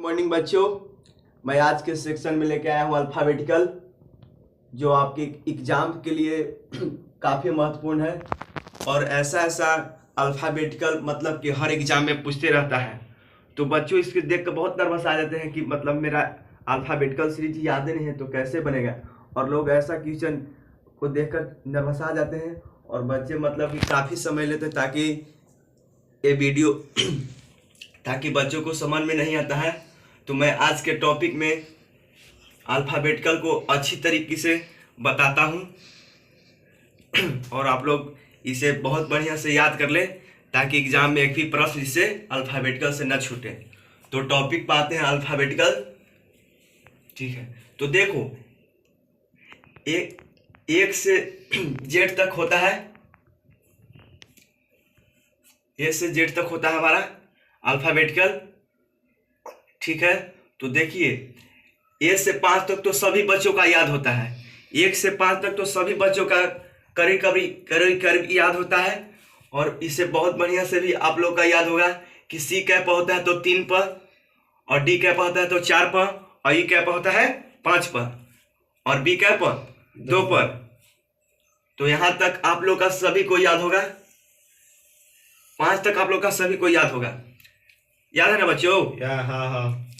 Morning बच्चों। मैं आज के सेक्शन में लेके आया हूँ अल्फ़ाबेटिकल, जो आपके एग्ज़ाम के लिए काफ़ी महत्वपूर्ण है। और ऐसा ऐसा अल्फ़ाबेटिकल मतलब कि हर एग्ज़ाम में पूछते रहता है, तो बच्चों इसके देख कर बहुत नर्वस आ जाते हैं कि मतलब मेरा अल्फ़ाबेटिकल सीरीज याद नहीं है तो कैसे बनेगा। और लोग ऐसा क्वेश्चन को देखकर नर्वस आ जाते हैं और बच्चे मतलब कि काफ़ी समय लेते हैं ताकि ये वीडियो ताकि बच्चों को समझ में नहीं आता है। तो मैं आज के टॉपिक में अल्फ़ाबेटिकल को अच्छी तरीके से बताता हूँ और आप लोग इसे बहुत बढ़िया से याद कर लें ताकि एग्जाम में एक भी प्रश्न इससे अल्फ़ाबेटिकल से न छूटे। तो टॉपिक पाते हैं अल्फ़ाबेटिकल, ठीक है। तो देखो, एक से जेड तक होता है, ए से जेड तक होता है हमारा अल्फ़ाबेटिकल, ठीक है। तो देखिए, 1 से 5 तक तो सभी बच्चों का याद होता है। 1 से 5 तक तो सभी बच्चों का करीब करीब याद होता है। और इसे बहुत बढ़िया से भी आप लोग का याद होगा कि सी कैप होता है तो 3 पर, और डी कैप होता है तो 4 पर, और ई कैप होता है 5 पर, और बी कैप 2 पर। तो यहाँ तक आप लोग का सभी को याद होगा, 5 तक आप लोग का सभी को याद होगा। याद है ना बच्चों? हाँ।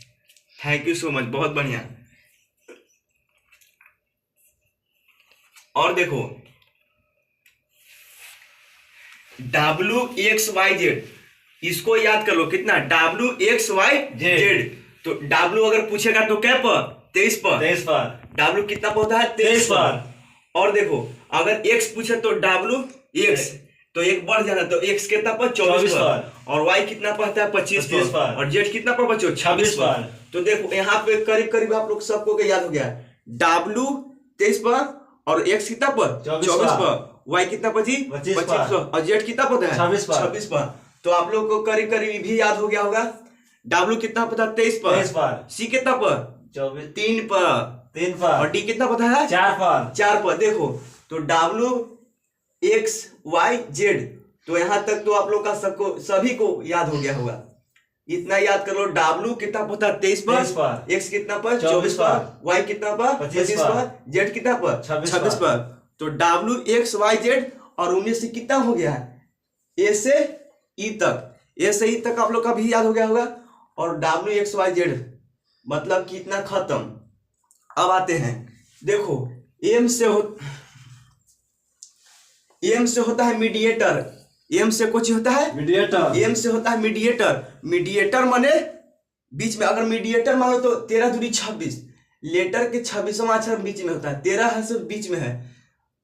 थैंक यू सो मच, बहुत बढ़िया। और देखो, WXYZ, इसको याद कर लो कितना, WXYZ। तो W अगर पूछेगा तो क्या पर? 23 पर। W कितना पर होता है? 23 पर। और देखो, अगर X पूछे तो WX, तो एक बढ़ जाना, तो X कितना पर? 24 पर। और Y कितना पर होता है? 25 पर। और Z कितना पर बच्चों? 26 पर। तो देखो यहाँ पे करीब करीब आप लोग सबको याद हो गया, W 23 पर, और X कितना पर? 24 पर। Y कितना पर जी? 25 पर। और Z कितना पर है? 26 पर। तो आप लोग को करीब करीब भी याद हो गया होगा। W कितना पता? 23 पर। C कितना पर? 3 पर। और D कितना पता है? 4 पर। देखो, तो WXYZ, तो यहाँ तक तो आप लोग का सबको सभी को याद हो गया होगा। इतना याद कर लो, W कितना पता? 23 पर। X कितना पर? 24 पर। Y कितना पर? 25 पर। Z कितना पर? 26 पर। तो WXYZ, और उन्हीं से कितना हो गया है? A से E तक। A से E तक आप लोग का भी याद हो गया होगा। और WXYZ मतलब कितना खत्म। अब आते हैं, देखो, M से होता है मीडिएटर। M से कुछ होता है मीडिएटर। M से होता है मीडिएटर। मीडिएटर माने बीच में, अगर मीडिएटर मानो तो 13 दूनी 26, लेटर के 26वां अक्षर बीच में होता है, 13 है सिर्फ बीच में है,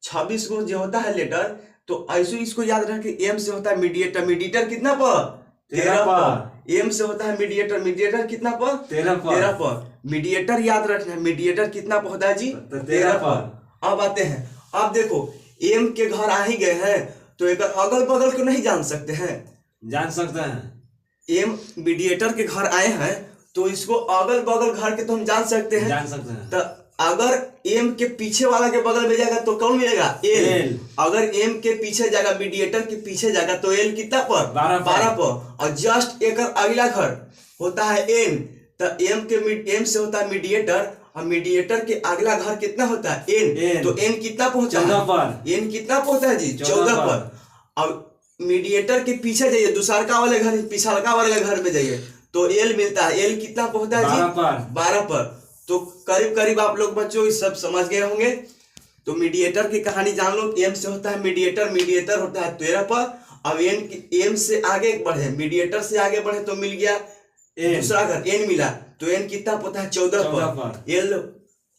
26 को जो होता है लेटर। तो ऐसे इसको याद रखें, M से होता है मीडिएटर। मीडिएटर कितना पर? 13 पर। M से होता है मीडिएटर। मीडिएटर कितना पर? 13 पर। मीडिएटर याद रखना है, मीडिएटर कितना पर होता है जी? 13 पर। अब आते हैं, अब देखो, M के घर आ ही गए हैं, तो एक अगल बगल को नहीं जान सकते हैं? जान सकते हैं। M मीडिएटर के घर आए हैं, तो इसको अगल बगल घर के तो हम जान सकते हैं। तो अगर M के पीछे वाला के बगल में जाएगा तो कौन मिलेगा? L। अगर M के पीछे जाएगा, मीडिएटर के पीछे जाएगा, तो L कितना पर? 12 पर। और जस्ट एक अगला घर होता है N, तो M से होता है मीडिएटर, और मीडिएटर के अगला घर कितना होता है? N। तो N कितना पहुंचा? 14 पर। N कितना पहुंचा है जी? 14 पर। अब मीडिएटर के पीछे जाइए, दूसरका वाले घर, पिछलका वाले घर में जाइए, तो L मिलता है। L कितना पहुंचा है जी? 12 पर। तो करीब करीब आप लोग बच्चों ये सब समझ गए होंगे। तो मीडिएटर की कहानी जान लो। M से होता है मीडिएटर। मीडिएटर होता है 13 पर। अब M से आगे बढ़े, मीडिएटर से आगे बढ़े तो मिल गया दूसरा घर, N मिला, तो N कितना पता है? 14 पर। L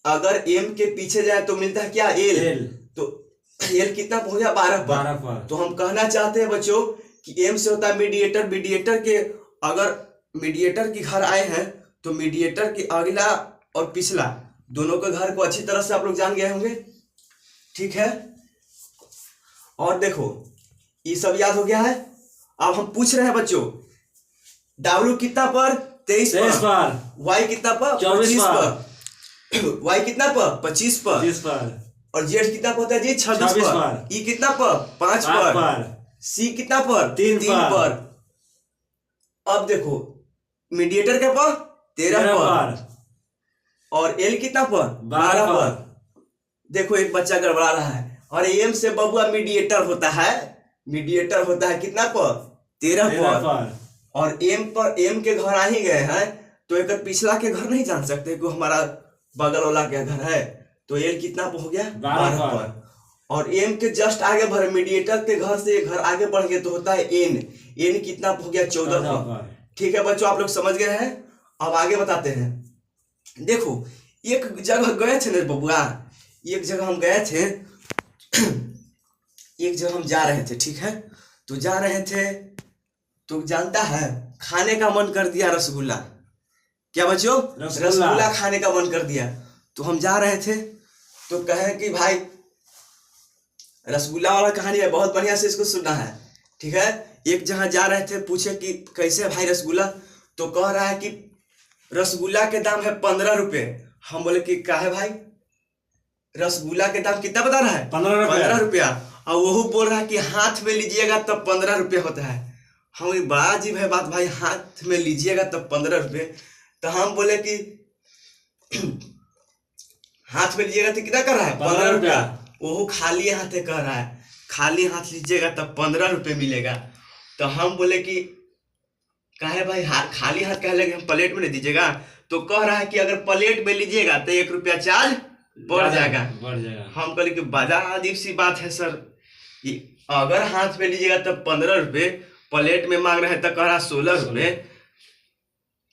अगर M के पीछे जाए तो मिलता है क्या? L। तो L कितना पहुंच गया? 12 पर। तो हम कहना चाहते हैं बच्चों कि M से होता है मीडिएटर। मीडिएटर के अगर मीडिएटर के घर आए हैं, तो मीडिएटर के अगला और पिछला दोनों के घर को अच्छी तरह से आप लोग जान गए होंगे, ठीक है। और देखो, ये सब याद हो गया है। अब हम पूछ रहे हैं बच्चों, W कितना पर? 23 पर। Y कितना पर? 25 पर। Y कितना पर? 25 पर। और Z कितना पर होता है जी? 26 पर। E कितना पर? 5 पर। C कितना पर? 3 पर। अब देखो, मीडिएटर के पर 13 पर, और एल कितना पर? 12 पर। देखो एक बच्चा गड़बड़ा रहा है। और एम से बबुआ मीडिएटर होता है, मीडिएटर होता है कितना पर? 13 पर। और एम के घर आ ही गए हैं, तो एक पिछला के घर नहीं जान सकते कि हमारा बगल वाला के घर है। तो एल कितना हो गया? 12 पर। और एम के जस्ट आगे भर, मीडिएटर के घर से घर आगे बढ़ गए तो होता है एन। एन कितना हो गया? 14 पर। ठीक है बच्चों, आप लोग समझ गए हैं। अब आगे बताते हैं। देखो एक जगह गए थे ना बबुआ, एक जगह हम गए थे, एक जगह हम जा रहे थे, ठीक है। तो जा रहे थे तो जानता है खाने का मन कर दिया रसगुल्ला। क्या बच्चों? रसगुल्ला खाने का मन कर दिया। तो हम जा रहे थे तो कहे कि भाई रसगुल्ला वाला कहानी है, बहुत बढ़िया से इसको सुनना है, ठीक है। एक जगह जा रहे थे, पूछे कि कैसे भाई रसगुल्ला? तो कह रहा है कि रसगुल्ला के दाम है 15 रुपए। हम बोले कि का है भाई? रसगुल्ला के दाम कितना बता रहा है? 15 रुपया। और वो बोल रहा है कि हाथ में लीजिएगा तब 15 रुपये होता है। हम बड़ा अजीब है बात भाई, हाथ में लीजिएगा तब 15 रुपये। तो हम बोले कि हाथ में लीजिएगा तो कितना कर रहा है? 15 रुपया। वो खाली हाथ कह रहा है, खाली हाथ लीजिएगा तब 15 रुपये मिलेगा। तो हम बोले कि काहे भाई खाली हाथ कह लगे, हम प्लेट में नहीं दीजिएगा? तो कह रहा है कि अगर प्लेट में लीजिएगा तो 1 रुपया चार्ज बढ़ जाएगा। हम कहले कि बड़ा अजीब सी बात है सर, अगर हाथ में लीजिएगा तब 15 रुपये, प्लेट में मांग रहे हैं तो कह रहा 16 रुपये,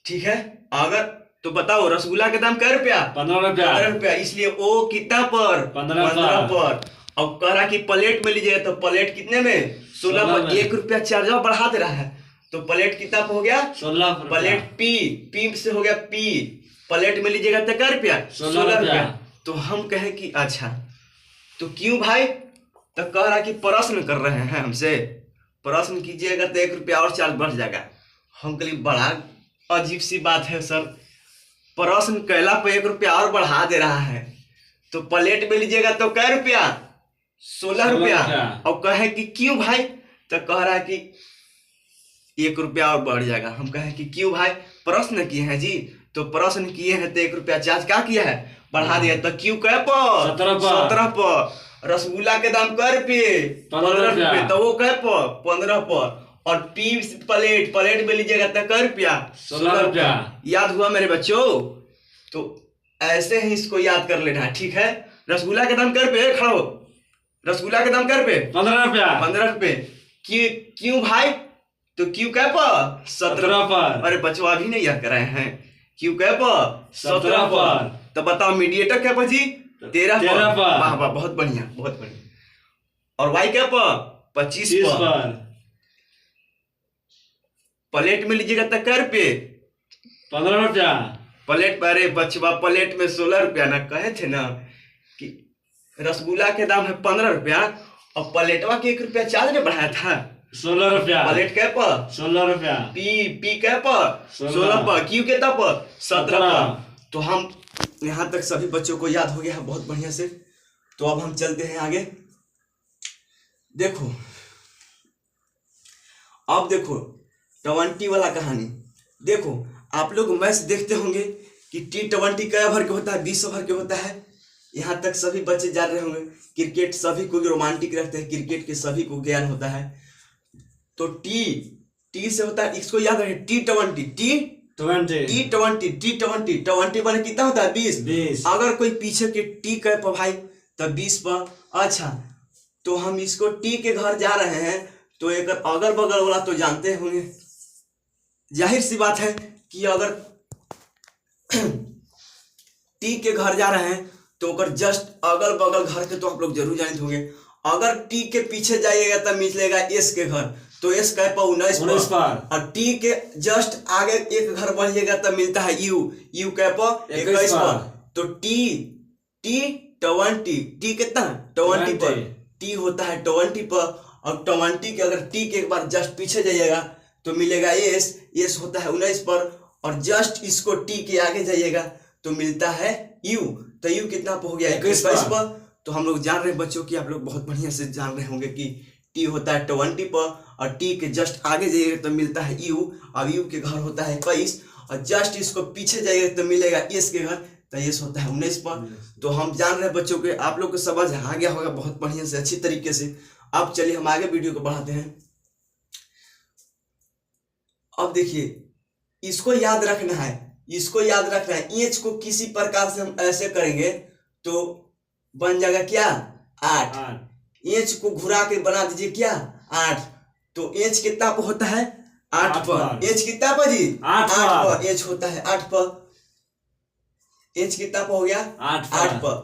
ठीक है। अगर तो बताओ रसगुल्ला के दाम क्या रुपया? 15 रुपया। इसलिए वो कितना पर? 15 पर। और कह रहा कि प्लेट में लीजिएगा तो प्लेट कितने में? 16 पर। 1 रुपया चार्ज बढ़ा दे रहा है। तो प्लेट कितना हो गया? 16। प्लेट पी से हो गया पी। प्लेट में लीजिएगा तो क्या रुपया? 16 रुपया। तो हम कहे कि अच्छा तो क्यों भाई? तो कह रहा कि प्रश्न कर रहे हैं हमसे, प्रश्न कीजिएगा तो 1 रुपया और चार्ज बढ़ जाएगा। हम कहे बड़ा अजीब सी बात है सर, प्रश्न कैला पे 1 रुपया और बढ़ा दे रहा है। तो प्लेट में लीजिएगा तो क्या रुपया? 16 रुपया। और कहे कि क्यों भाई? तो कह रहा है कि 1 रुपया और बढ़ जाएगा। हम कहे कि क्यों भाई? प्रश्न किए हैं जी, तो प्रश्न किए हैं तो 1 रुपया चार्ज क्या किया है? बढ़ा दिया। तो क्यों क्या पर? 17 पर। रसगुल्ला के दाम क्या रुपये? 15 रुपये। तो वो क्या पर? 15 पर। और पी प्लेट में लीजिएगा तो क्या रुपया? 16 रुपया। याद हुआ मेरे बच्चों? तो ऐसे ही इसको याद कर लेना है, ठीक है। रसगुल्ला के दाम क्या रुपये? खड़ो, रसगुल्ला के दाम क्या रुपये? 15 रुपया। 15 रुपये। क्यों भाई? तो क्यों क्या पर? 17 पर। अरे बच्चों अभी नहीं याद कराए हैं। क्यों क्या पर? 17 पर। तो बताओ मीडिएटर क्या पर जी? 13 पर। वाह वाह, बहुत बढ़िया बहुत बढ़िया। और वाई क्या पर? 25 पर। प्लेट में लीजिएगा तो क्या रुपये? 15 रुपया। प्लेट, अरे बचवा प्लेट में 16 रुपया ना कहे थे ना कि रसगुल्ला के दाम है 15 रुपया और प्लेटवा के 1 रुपया चार्ज ने बढ़ाया था 16 रुपया। प्लेट के पर 16 रुपया। पी के पर 16 पर। क्यू के तब पर 17 पर। तो हम यहाँ तक सभी बच्चों को याद हो गया है बहुत बढ़िया से। तो अब हम चलते हैं आगे। देखो अब देखो 20 वाला कहानी। देखो आप लोग मैच देखते होंगे कि T20 कई ओवर के होता है? 20 ओवर के होता है। यहाँ तक सभी बच्चे जान रहे होंगे। क्रिकेट सभी को रोमांटिक रखते हैं, क्रिकेट के सभी को ज्ञान होता है। तो टी से होता है, इसको याद रखें T20 बने कितना होता है? 20। अगर कोई पीछे के टी कहे पर भाई तब 20 पर। अच्छा तो हम इसको टी के घर जा रहे हैं तो एक अगल बगल वाला तो जानते होंगे, जाहिर सी बात है कि अगर टी के घर जा रहे हैं तो अगर जस्ट अगल बगल घर के तो आप लोग जरूर जानते होंगे। अगर टी के पीछे जाइएगा तब मिलेगा एस के घर, तो एस कहे पर 19 पर। और टी के जस्ट आगे एक घर बढ़िएगा तब मिलता है यू कहे पर 21 पर। तो टी कितना? 20 पर। टी होता है 20 पर। और 20 के अगर टी के एक बार जस्ट पीछे जाइएगा तो मिलेगा एस होता है 19 पर। और जस्ट इसको टी के आगे जाइएगा तो मिलता है यू, तो यू कितना हो गया? 21 पर। तो हम लोग जान रहे हैं बच्चों की, आप लोग बहुत बढ़िया से जान रहे होंगे कि टी होता है 20 पर और टी के जस्ट आगे जाइएगा तो मिलता है यू, और यू के घर होता है 21। और जस्ट इसको पीछे जाइएगा तो मिलेगा एस के घर, तो एस होता है 19 पर। तो हम जान रहे हैं बच्चों के आप लोग को समझ आ गया होगा बहुत बढ़िया से अच्छी तरीके से। अब चलिए हम आगे वीडियो को बढ़ाते हैं। अब देखिए इसको याद रखना है, इसको याद रखना है। एच को किसी प्रकार से हम ऐसे करेंगे तो बन जाएगा क्या 8। एच को घुरा के बना दीजिए क्या 8। तो एच कितना पर होता है 8 पर। एच कितना पर जी 8 पर। एच होता है 8 पर। एच कितना पर हो गया 8 पर।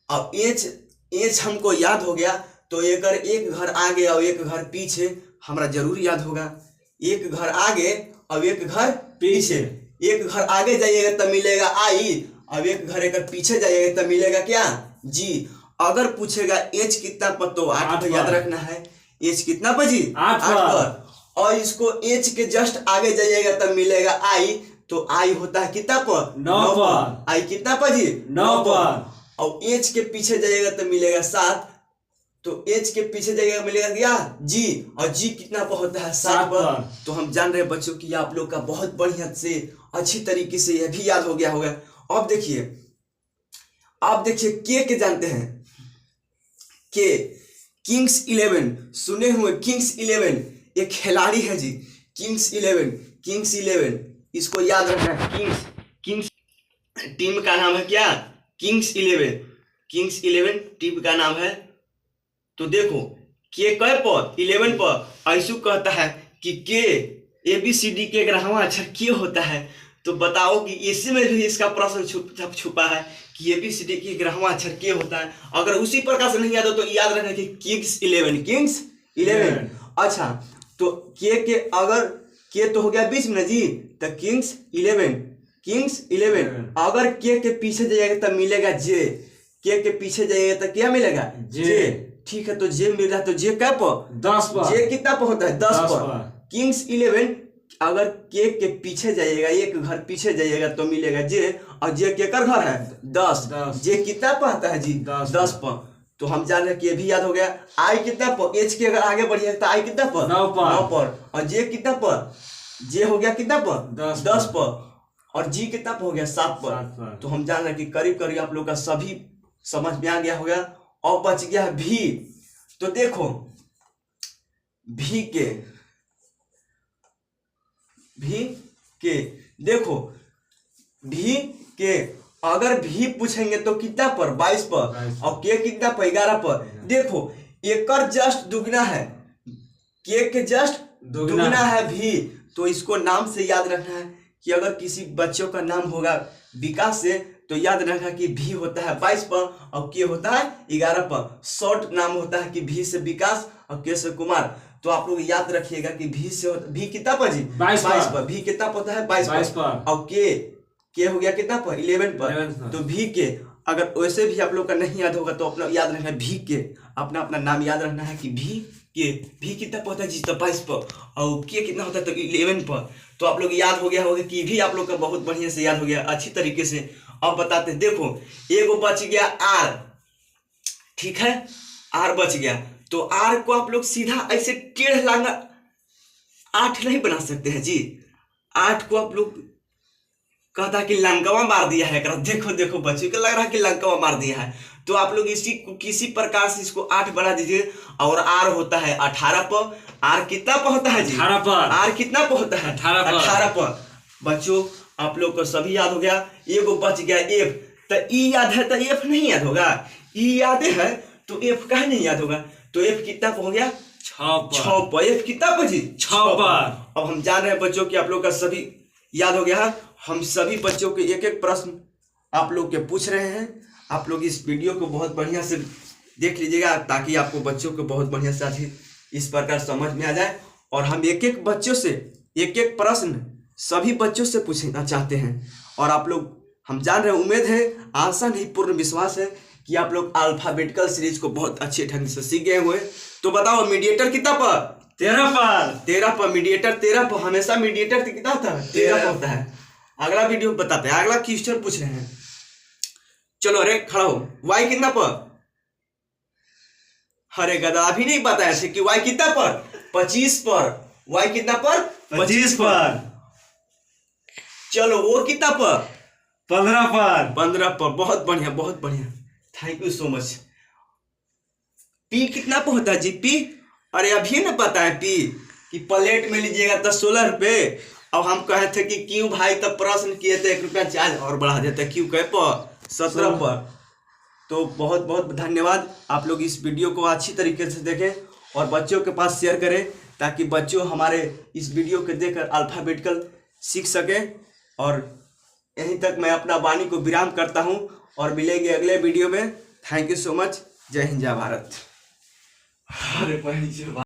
अब एच हमको याद हो गया तो एक घर आगे और एक घर पीछे हमारा जरूर याद होगा। एक घर आगे और एक घर पीछे। एक घर आगे जाइएगा तो मिलेगा आई, अब एक घर एक पीछे जाइएगा तो मिलेगा क्या जी। अगर पूछेगा एच कितना पर तो 8 पर याद रखना है। एच कितना पर जी 8 पर। और इसको एच के जस्ट आगे जाइएगा तो मिलेगा आई, तो आई होता है कितना पर 9 पर। आई कितना पर जी 9 पर। और एच के पीछे जाइएगा तो मिलेगा 7, तो एच के पीछे जाइएगा मिलेगा क्या जी। और जी कितना पर होता है 7 पर। तो हम जान रहे हैं बच्चों की आप लोग का बहुत बढ़िया से अच्छी तरीके से यह भी याद हो गया होगा। अब देखिए आप देखिए के जानते हैं के किंग्स 11 सुने हुए। किंग्स 11 एक खिलाड़ी है जी। किंग्स 11 इसको याद रखना है। किंग्स टीम का नाम है क्या किंग्स 11 टीम का नाम है। तो देखो के कै पर 11 पर ऐसु कहता है कि के ABCD के ग्राहवा अक्षर के होता है। तो बताओ कि इसी में भी इसका प्रश्न छुपा है कि ABCD के ग्राहवा अक्षर के होता है। अगर उसी प्रकार से नहीं याद हो तो याद रखना कि किंग्स 11। अच्छा तो के अगर के तो हो गया बीच में जी, तो किंग्स 11 अगर के पीछे जाइएगा तो मिलेगा जे। के पीछे जाइएगा तो क्या मिलेगा जे। ठीक है तो जे मिल रहा है तो जे क्या पर 10 पर। जे कितना पर होता है 10 पर। किंग्स 11 अगर के पीछे जाइएगा एक घर पीछे जाइएगा तो मिलेगा जे, और जे के कर घर है 10। जे कितना पर आता है जी 10 पर। तो हम जान रहे हैं कि ये भी याद हो गया। आई कितना पर एच के अगर आगे बढ़िएगा तो आई कितना पर 9 पर। और जे कितना पर जे हो गया कितना पर 10 पर। और जी कितना पर हो गया 7 पर। तो हम जान रहे हैं कि करीब करीब आप लोग का सभी समझ में आ गया होगा। और बच गया भी। तो देखो भी के देखो भी के अगर भी पूछेंगे तो कितना पर 22 पर। और के कितना पर 11 पर। देखो एक जस्ट दुगना है, के जस्ट दुगना है भी। तो इसको नाम से याद रखना है कि अगर किसी बच्चों का नाम होगा विकास से तो याद रखना कि भी होता है 22 पर और के होता है 11 पर। शॉर्ट नाम होता है कि भी से विकास और के से कुमार। तो आप लोग याद रखिएगा कि भी से भी कितना पर जी 22 पर। भी कितना होता है 22 पर। और के हो गया कितना पर 11 पर। तो भी के अगर वैसे भी आप लोग का नहीं याद होगा तो अपना याद रखना है भी के अपना नाम याद रखना है कि भी कितना पर होता है जी तो 22 पर। और के कितना होता है तो 11 पर। तो आप लोग याद हो गया होगा कि भी आप लोग का बहुत बढ़िया से याद हो गया अच्छी तरीके से। अब बताते हैं देखो एगो बच गया आर, ठीक है आर बच गया। तो आर को आप लोग सीधा ऐसे टेढ़ लांगा 8 नहीं बना सकते हैं जी। 8 को आप लोग कहता है कि लंकवा मार दिया है। देखो बच्चों को लग रहा है कि लंकवा मार दिया है। तो आप लोग इसी किसी प्रकार से इसको 8 बना दीजिए। और आर होता है 18 पर। आर कितना पर होता है जी 18 पर। आर कितना पर होता है 18 पर। बच्चों आप लोग को सभी याद हो गया। एगो बच गया एफ। तो ई याद है तो एफ नहीं याद होगा। ई याद है तो एफ का नहीं याद होगा। तो एफ कितना पर हो गया 6 पर। एफ कितना पर जी 6 पर। अब हम जान रहे हैं बच्चों की आप लोग का सभी याद हो गया। हम सभी बच्चों के एक एक प्रश्न आप लोग के पूछ रहे हैं। आप लोग इस वीडियो को बहुत बढ़िया से देख लीजिएगा ताकि आपको बच्चों को बहुत बढ़िया से आज इस प्रकार समझ में आ जाए। और हम एक एक बच्चों से एक एक प्रश्न सभी बच्चों से पूछना चाहते हैं। और आप लोग हम जान रहे हैं उम्मीद है आशा नहीं पूर्ण विश्वास है कि आप लोग अल्फाबेटिकल सीरीज को बहुत अच्छे ढंग से सीख गए हुए। तो बताओ मीडिएटर कितना पर 13 पर। मीडिएटर 13 पर। हमेशा मीडिएटर कितना होता है 13 पर होता है। अगला वीडियो बताते हैं। अगला क्वेश्चन पूछ रहे हैं। चलो अरे खड़ा हो। वाई कितना पर। अरे गधा अभी नहीं बताया थे कि वाई कितना पर 25 पर। वाई कितना पर 25 पर। चलो वो कितना पर? 15 पर। 15 पर। बहुत बढ़िया, बहुत बढ़िया, thank you so much. P कितना पे होता है जी? पी, अरे अभी ना पता है पी कि प्लेट में लीजिएगा तो 16 रुपये। अब हम कहे थे कि क्यों भाई, तब प्रश्न किए थे 1 रुपया चार्ज और बढ़ा देते, क्यों कहे पर 17 पर। तो बहुत बहुत धन्यवाद। आप लोग इस वीडियो को अच्छी तरीके से देखें और बच्चों के पास शेयर करें, ताकि बच्चों हमारे इस वीडियो को देखकर अल्फ़ाबेटिकल सीख सकें। और यहीं तक मैं अपना वाणी को विराम करता हूं और मिलेंगे अगले वीडियो में। Thank you so much. जय हिंद, जय भारत। अरे